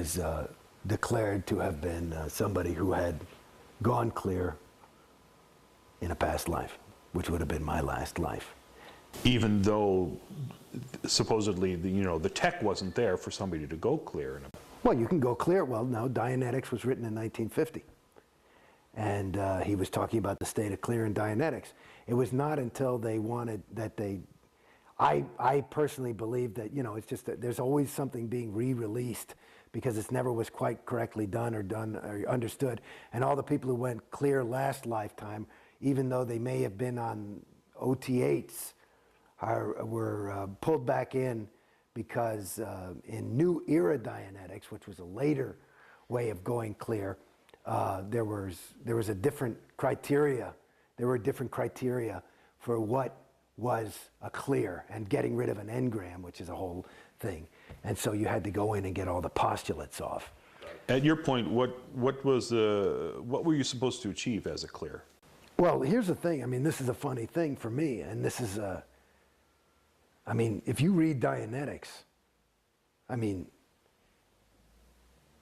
was declared to have been somebody who had gone clear in a past life, which would have been my last life. Even though supposedly the tech wasn't there for somebody to go clear. Well, you can go clear. Well, no, Dianetics was written in 1950. And he was talking about the state of clear in Dianetics. It was not until they wanted that I personally believe that, it's just that there's always something being re-released because it never was quite correctly done or understood. And all the people who went clear last lifetime, even though they may have been on OT8s, were pulled back in because in New Era Dianetics, which was a later way of going clear, there was a different criteria. There were different criteria for what was a clear and getting rid of an engram, which is a whole thing. And so you had to go in and get all the postulates off. At your point, what were you supposed to achieve as a clear? Well, here's the thing. I mean, this is a funny thing for me, and this is I mean, if you read Dianetics, I mean,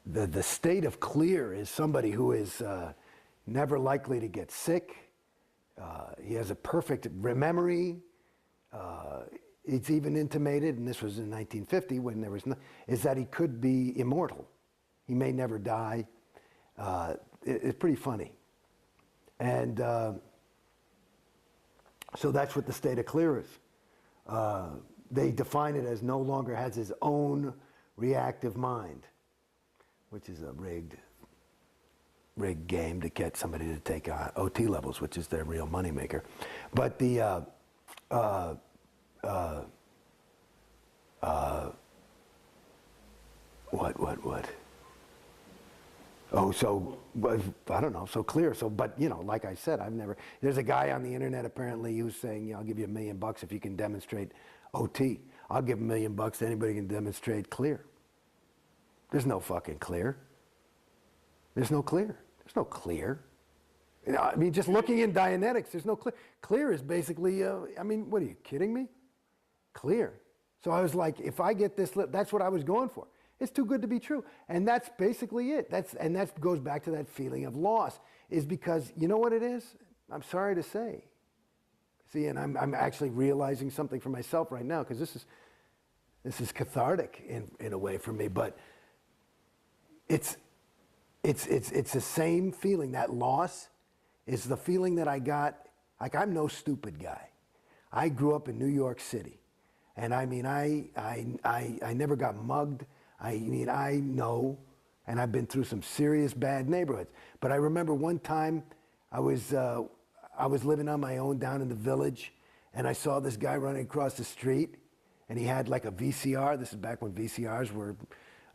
the state of clear is somebody who is never likely to get sick. He has a perfect memory. It's even intimated, and this was in 1950 when there was is that he could be immortal. He may never die. It's pretty funny. And so that's what the state of clear is. They define it as no longer has his own reactive mind, which is a rigged game to get somebody to take OT levels, which is their real moneymaker. But the what? Oh, so I don't know. So clear. So, but like I said, there's a guy on the internet apparently who's saying, I'll give you $1 million if you can demonstrate OT. I'll give $1 million to anybody who can demonstrate clear. There's no fucking clear. There's no clear. There's no clear. I mean, just looking in Dianetics, there's no clear. Clear is basically, I mean, what are you kidding me? Clear. So I was like, if I get this, that's what I was going for. It's too good to be true. And that's basically it. And that goes back to that feeling of loss, is because, you know what it is? I'm sorry to say. See, and I'm actually realizing something for myself right now, because this is cathartic in a way for me, but it's the same feeling. That loss is the feeling that I got. Like, I'm no stupid guy. I grew up in New York City, and I mean, I never got mugged. I mean, I know, and I've been through some serious bad neighborhoods. But I remember one time I was living on my own down in the village, and I saw this guy running across the street, and he had like a VCR. This is back when VCRs were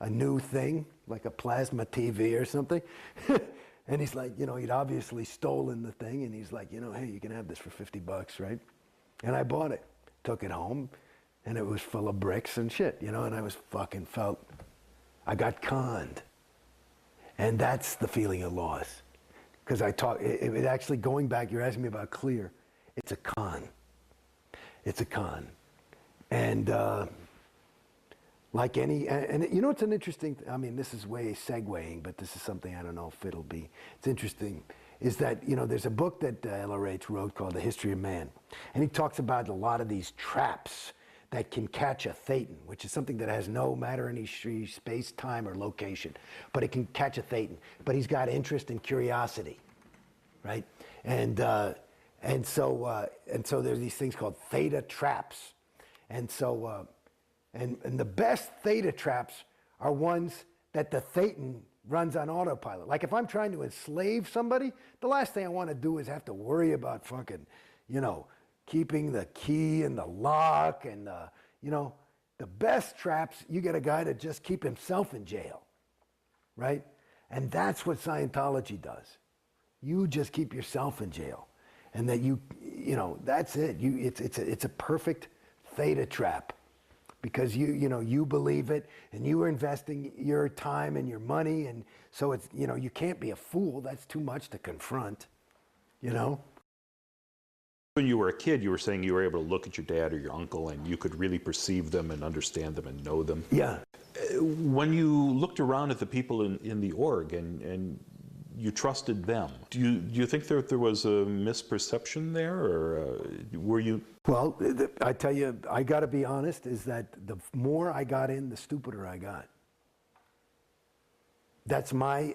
a new thing, like a plasma TV or something. And he's like, he'd obviously stolen the thing, and he's like, hey, you can have this for $50, right? And I bought it, took it home, and it was full of bricks and shit, and I was I got conned. And that's the feeling of loss. Because it actually, going back, you're asking me about clear, it's a con. It's a con. And like any, and it's an interesting, I mean, this is way segueing, but this is something I don't know if it'll be, it's interesting, is that, there's a book that LRH wrote called The History of Man. And he talks about a lot of these traps that can catch a thetan, which is something that has no matter any space, time, or location, but it can catch a thetan. But he's got interest and curiosity, right? And so there's these things called theta traps, and so and the best theta traps are ones that the thetan runs on autopilot. Like if I'm trying to enslave somebody, the last thing I want to do is have to worry about fucking, keeping the key and the lock and the best traps, you get a guy to just keep himself in jail, right? And that's what Scientology does. You just keep yourself in jail. And that that's it. It's a perfect theta trap because you believe it and you are investing your time and your money, and so it's, you can't be a fool. That's too much to confront, When you were a kid, you were saying you were able to look at your dad or your uncle and you could really perceive them and understand them and know them. Yeah. When you looked around at the people in the org and you trusted them, do you think there was a misperception there, or were you? Well, I tell you, I got to be honest, is that the more I got in, the stupider I got.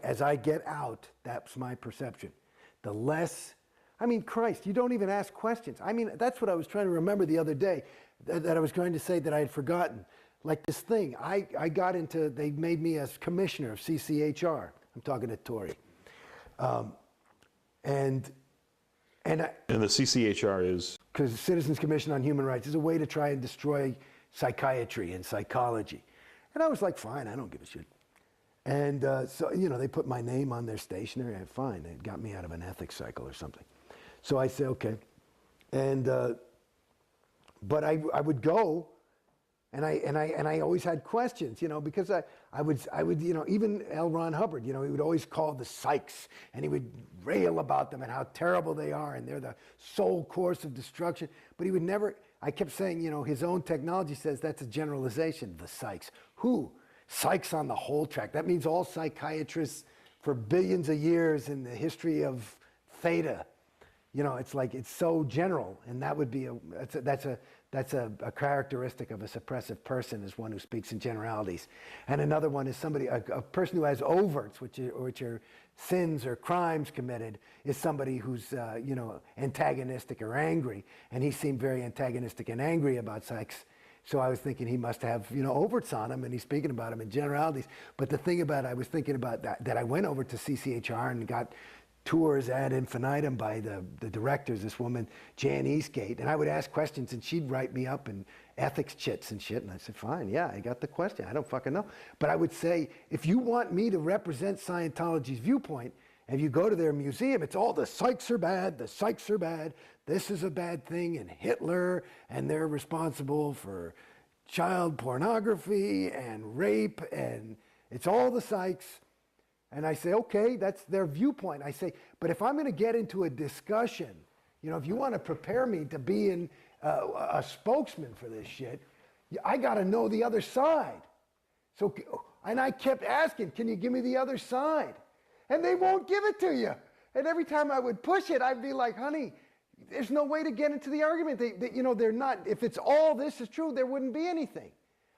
As I get out, that's my perception. The less, I mean, Christ, you don't even ask questions. I mean, that's what I was trying to remember the other day, that I was trying to say that I had forgotten. Like this thing, I got into, they made me as commissioner of CCHR. I'm talking to Tory. And the CCHR is? Because Citizens Commission on Human Rights is a way to try and destroy psychiatry and psychology. And I was like, fine, I don't give a shit. And so, they put my name on their stationery. Fine, it got me out of an ethics cycle or something. So I say, okay. And, but I would go, and I always had questions, because I would, even L. Ron Hubbard, he would always call the psychs, and he would rail about them and how terrible they are, and they're the sole course of destruction. But he would never, I kept saying, his own technology says that's a generalization, the psychs. Who? Psychs on the whole track. That means all psychiatrists for billions of years in the history of theta. It's like, it's so general, and that would be that's a characteristic of a suppressive person, is one who speaks in generalities. And another one is somebody, a person who has overts, which are sins or crimes committed, is somebody who's, antagonistic or angry. And he seemed very antagonistic and angry about psychs. So I was thinking he must have, overts on him, and he's speaking about them in generalities. But the thing about it, I was thinking about that I went over to CCHR and got tours ad infinitum by the directors, this woman, Jan Eastgate, and I would ask questions, and she'd write me up in ethics chits and shit, and I said, fine, yeah, I got the question, I don't fucking know. But I would say, if you want me to represent Scientology's viewpoint, if you go to their museum, it's all the psychs are bad, this is a bad thing, and Hitler, and they're responsible for child pornography and rape, and it's all the psychs. And I say, okay, that's their viewpoint. I say, but if I'm going to get into a discussion, if you want to prepare me to be a spokesman for this shit, I got to know the other side. So, and I kept asking, can you give me the other side? And they won't give it to you. And every time I would push it, I'd be like, honey, there's no way to get into the argument. They're not, if it's all this is true, there wouldn't be anything.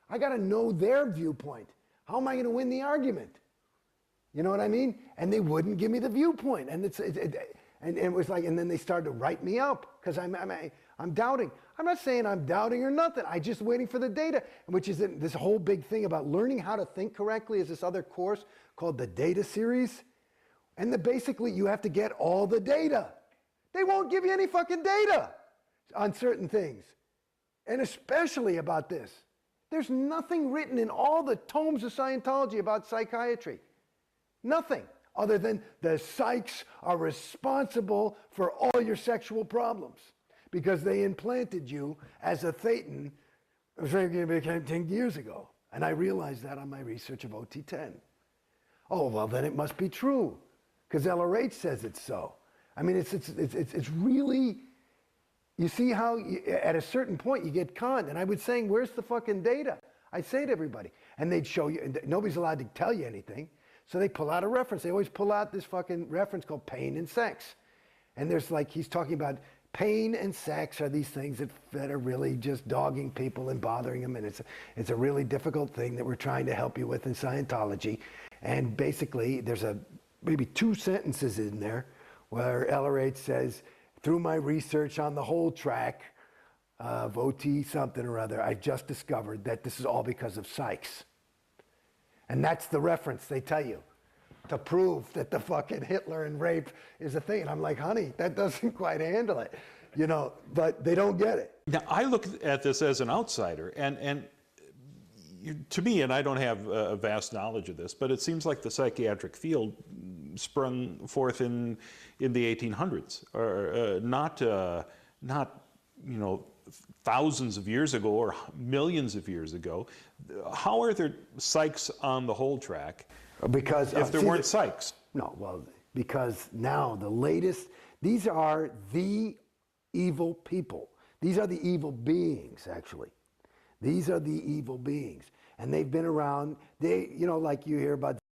I got to know their viewpoint. How am I going to win the argument? You know what I mean? And they wouldn't give me the viewpoint. And it was like, and then they started to write me up because I'm doubting. I'm not saying I'm doubting or nothing. I'm just waiting for the data, which is this whole big thing about learning how to think correctly is this other course called the Data Series. And basically you have to get all the data. They won't give you any fucking data on certain things. And especially about this. There's nothing written in all the tomes of Scientology about psychiatry. Nothing other than the psychs are responsible for all your sexual problems because they implanted you as a thetan 10 years ago. And I realized that on my research of OT10. Oh, well, then it must be true because LRH says it's so. I mean, it's really, you see how at a certain point you get conned. And I was saying, where's the fucking data? I'd say to everybody. And they'd show you, and nobody's allowed to tell you anything. So they pull out a reference. They always pull out this fucking reference called pain and sex. And there's like, he's talking about pain and sex are these things that are really just dogging people and bothering them. And it's a really difficult thing that we're trying to help you with in Scientology. And basically, there's maybe 2 sentences in there where LRH says, through my research on the whole track of OT something or other, I've just discovered that this is all because of psychs. And that's the reference they tell you to prove that the fucking Hitler and rape is a thing. And I'm like, honey, that doesn't quite handle it, but they don't get it. Now, I look at this as an outsider, and to me, and I don't have a vast knowledge of this, but it seems like the psychiatric field sprung forth in the 1800s, or not thousands of years ago or millions of years ago. How are there psychs on the whole track? Because if there weren't psychs? No, well, because now the latest, these are the evil people. These are the evil beings, actually. These are the evil beings. and they've been around. They, you know, like you hear about